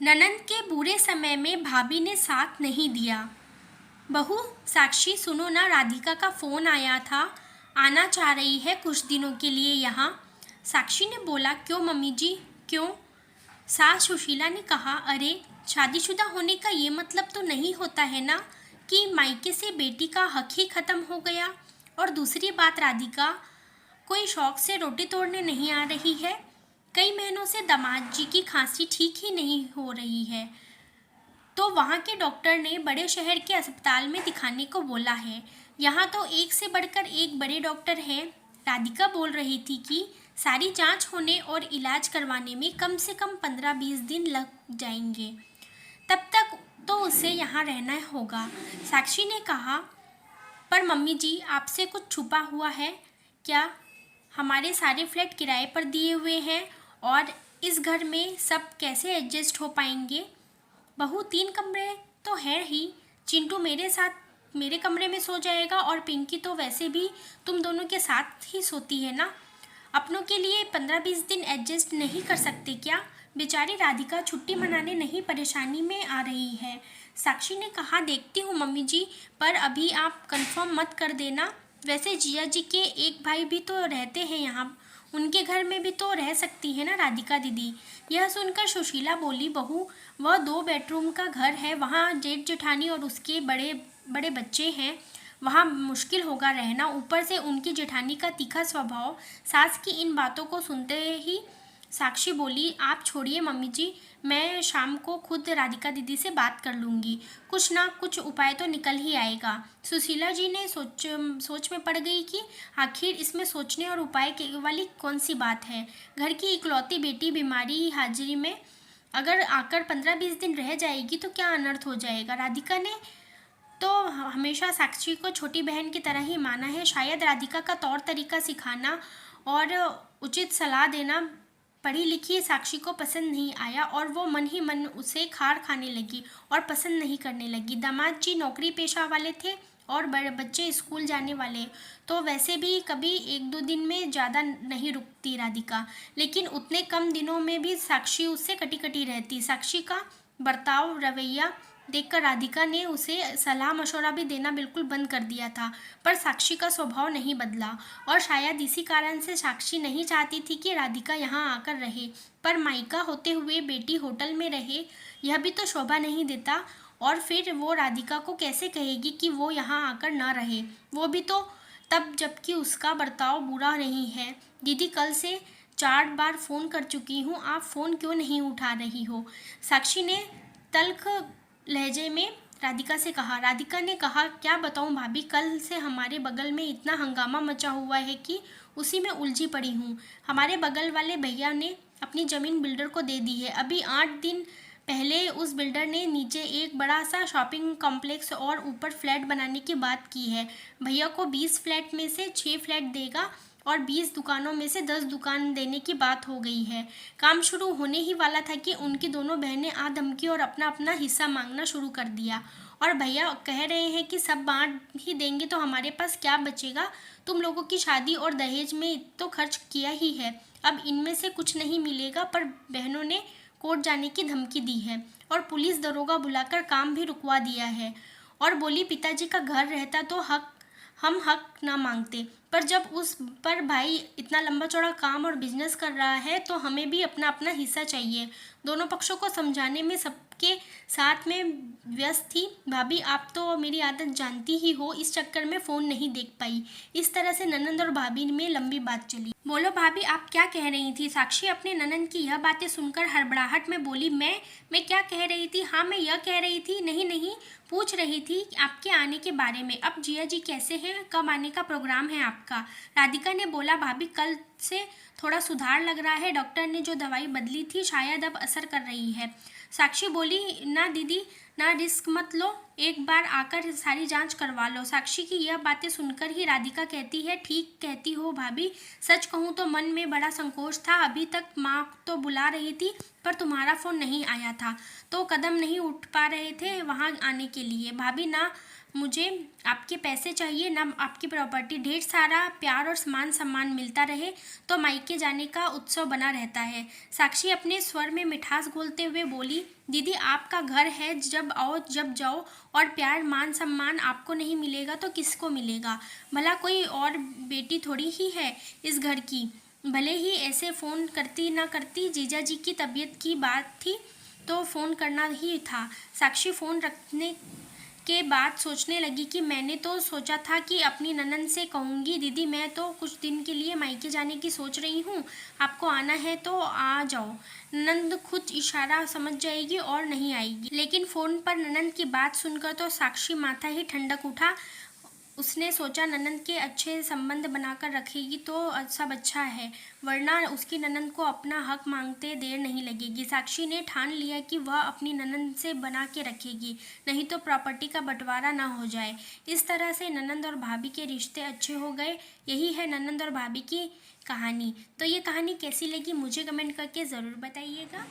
ननंद के बुरे समय में भाभी ने साथ नहीं दिया। बहू साक्षी सुनो ना, राधिका का फ़ोन आया था, आना चाह रही है कुछ दिनों के लिए यहाँ। साक्षी ने बोला क्यों मम्मी जी, क्यों? सास सुशीला ने कहा अरे शादीशुदा होने का ये मतलब तो नहीं होता है ना कि मायके से बेटी का हक ही ख़त्म हो गया। और दूसरी बात राधिका कोई शौक से रोटी तोड़ने नहीं आ रही है। कई महीनों से दामाद जी की खांसी ठीक ही नहीं हो रही है, तो वहाँ के डॉक्टर ने बड़े शहर के अस्पताल में दिखाने को बोला है। यहाँ तो एक से बढ़कर एक बड़े डॉक्टर हैं। राधिका बोल रही थी कि सारी जांच होने और इलाज करवाने में कम से कम 15-20 दिन लग जाएंगे। तब तक तो उसे यहाँ रहना होगा। साक्षी ने कहा पर मम्मी जी आपसे कुछ छुपा हुआ है क्या? हमारे सारे फ्लैट किराए पर दिए हुए हैं और इस घर में सब कैसे एडजस्ट हो पाएंगे? बहू 3 कमरे तो है ही। चिंटू मेरे साथ मेरे कमरे में सो जाएगा और पिंकी तो वैसे भी तुम दोनों के साथ ही सोती है ना। अपनों के लिए 15-20 दिन एडजस्ट नहीं कर सकते क्या? बेचारी राधिका छुट्टी मनाने नहीं परेशानी में आ रही है। साक्षी ने कहा देखती हूँ मम्मी जी, पर अभी आप कंफर्म मत कर देना। वैसे जिया जी के एक भाई भी तो रहते हैं यहाँ, उनके घर में भी तो रह सकती है ना राधिका दीदी। यह सुनकर सुशीला बोली बहू वह 2 बेडरूम का घर है, वहाँ जेठ जेठानी और उसके बड़े बड़े बच्चे हैं, वहाँ मुश्किल होगा रहना। ऊपर से उनकी जेठानी का तीखा स्वभाव। सास की इन बातों को सुनते ही साक्षी बोली आप छोड़िए मम्मी जी, मैं शाम को खुद राधिका दीदी से बात कर लूँगी, कुछ ना कुछ उपाय तो निकल ही आएगा। सुशीला जी ने सोच में पड़ गई कि आखिर इसमें सोचने और उपाय वाली कौन सी बात है। घर की इकलौती बेटी बीमारी हाजिरी में अगर आकर 15-20 दिन रह जाएगी तो क्या अनर्थ हो जाएगा। राधिका ने तो हमेशा साक्षी को छोटी बहन की तरह ही माना है। शायद राधिका का तौर तरीका सिखाना और उचित सलाह देना पढ़ी लिखी साक्षी को पसंद नहीं आया और वो मन ही मन उसे खार खाने लगी और पसंद नहीं करने लगी। दामाद जी नौकरी पेशा वाले थे और बड़े बच्चे स्कूल जाने वाले, तो वैसे भी कभी 1-2 दिन में ज़्यादा नहीं रुकती राधिका, लेकिन उतने कम दिनों में भी साक्षी उससे कटी कटी रहती। साक्षी का बर्ताव रवैया देखकर राधिका ने उसे सलाह मशवरा भी देना बिल्कुल बंद कर दिया था, पर साक्षी का स्वभाव नहीं बदला और शायद इसी कारण से साक्षी नहीं चाहती थी कि राधिका यहाँ आकर रहे। पर मायका होते हुए बेटी होटल में रहे यह भी तो शोभा नहीं देता, और फिर वो राधिका को कैसे कहेगी कि वो यहाँ आकर ना रहे, वो भी तो तब जबकि उसका बर्ताव बुरा नहीं है। दीदी कल से 4 बार फ़ोन कर चुकी हूँ, आप फ़ोन क्यों नहीं उठा रही हो? साक्षी ने तल्ख लहजे में राधिका से कहा। राधिका ने कहा क्या बताऊं भाभी, कल से हमारे बगल में इतना हंगामा मचा हुआ है कि उसी में उलझी पड़ी हूँ। हमारे बगल वाले भैया ने अपनी ज़मीन बिल्डर को दे दी है। अभी 8 दिन पहले उस बिल्डर ने नीचे एक बड़ा सा शॉपिंग कॉम्प्लेक्स और ऊपर फ्लैट बनाने की बात की है। भैया को 20 फ्लैट में से 6 फ्लैट देगा और 20 दुकानों में से 10 दुकान देने की बात हो गई है। काम शुरू होने ही वाला था कि उनकी दोनों बहनें आ धमकी और अपना अपना हिस्सा मांगना शुरू कर दिया, और भैया कह रहे हैं कि सब बांट ही देंगे तो हमारे पास क्या बचेगा। तुम लोगों की शादी और दहेज में तो खर्च किया ही है, अब इनमें से कुछ नहीं मिलेगा। पर बहनों ने कोर्ट जाने की धमकी दी है और पुलिस दरोगा बुलाकर काम भी रुकवा दिया है, और बोली पिताजी का घर रहता तो हम हक ना मांगते, पर जब उस पर भाई इतना लंबा चौड़ा काम और बिजनेस कर रहा है तो हमें भी अपना अपना हिस्सा चाहिए। दोनों पक्षों को समझाने में सबके साथ में व्यस्त थी। भाभी आप तो मेरी आदत जानती ही हो, इस चक्कर में फ़ोन नहीं देख पाई। इस तरह से ननंद और भाभी में लंबी बात चली। बोलो भाभी आप क्या कह रही थी? साक्षी अपने ननंद की यह बातें सुनकर हड़बड़ाहट में बोली मैं क्या कह रही थी? हाँ मैं यह कह रही थी, नहीं पूछ रही थी आपके आने के बारे में। अब जिया जी कैसे हैं, कब आने का प्रोग्राम है आपका? राधिका ने बोला भाभी कल से थोड़ा सुधार लग रहा है, डॉक्टर ने जो दवाई बदली थी शायद अब असर कर रही है। साक्षी बोली ना दीदी ना, रिस्क मत लो, एक बार आकर सारी जांच करवा लो। साक्षी की यह बातें सुनकर ही राधिका कहती है ठीक कहती हो भाभी, सच कहूँ तो मन में बड़ा संकोच था। अभी तक माँ तो बुला रही थी पर तुम्हारा फ़ोन नहीं आया था तो कदम नहीं उठ पा रहे थे वहाँ आने के लिए। भाभी ना मुझे आपके पैसे चाहिए ना आपकी प्रॉपर्टी। ढेर सारा प्यार और मान सम्मान मिलता रहे तो मायके जाने का उत्सव बना रहता है। साक्षी अपने स्वर में मिठास घोलते हुए बोली, दीदी आपका घर है, जब आओ जब जाओ, और प्यार मान सम्मान आपको नहीं मिलेगा तो किसको मिलेगा? भला कोई और बेटी थोड़ी ही है इस घर की। भले ही ऐसे फ़ोन करती ना करती, जीजा जी की तबीयत की बात थी तो फ़ोन करना ही था। साक्षी फ़ोन रखने के बाद सोचने लगी कि मैंने तो सोचा था कि अपनी ननद से कहूँगी, दीदी मैं तो कुछ दिन के लिए मायके जाने की सोच रही हूँ, आपको आना है तो आ जाओ। ननद खुद इशारा समझ जाएगी और नहीं आएगी। लेकिन फ़ोन पर ननद की बात सुनकर तो साक्षी माथा ही ठंडक उठा। उसने सोचा ननद के अच्छे संबंध बनाकर रखेगी तो सब अच्छा है, वरना उसकी ननद को अपना हक मांगते देर नहीं लगेगी। साक्षी ने ठान लिया कि वह अपनी ननद से बना के रखेगी, नहीं तो प्रॉपर्टी का बंटवारा ना हो जाए। इस तरह से ननद और भाभी के रिश्ते अच्छे हो गए। यही है ननद और भाभी की कहानी। तो ये कहानी कैसी लगी मुझे कमेंट करके ज़रूर बताइएगा।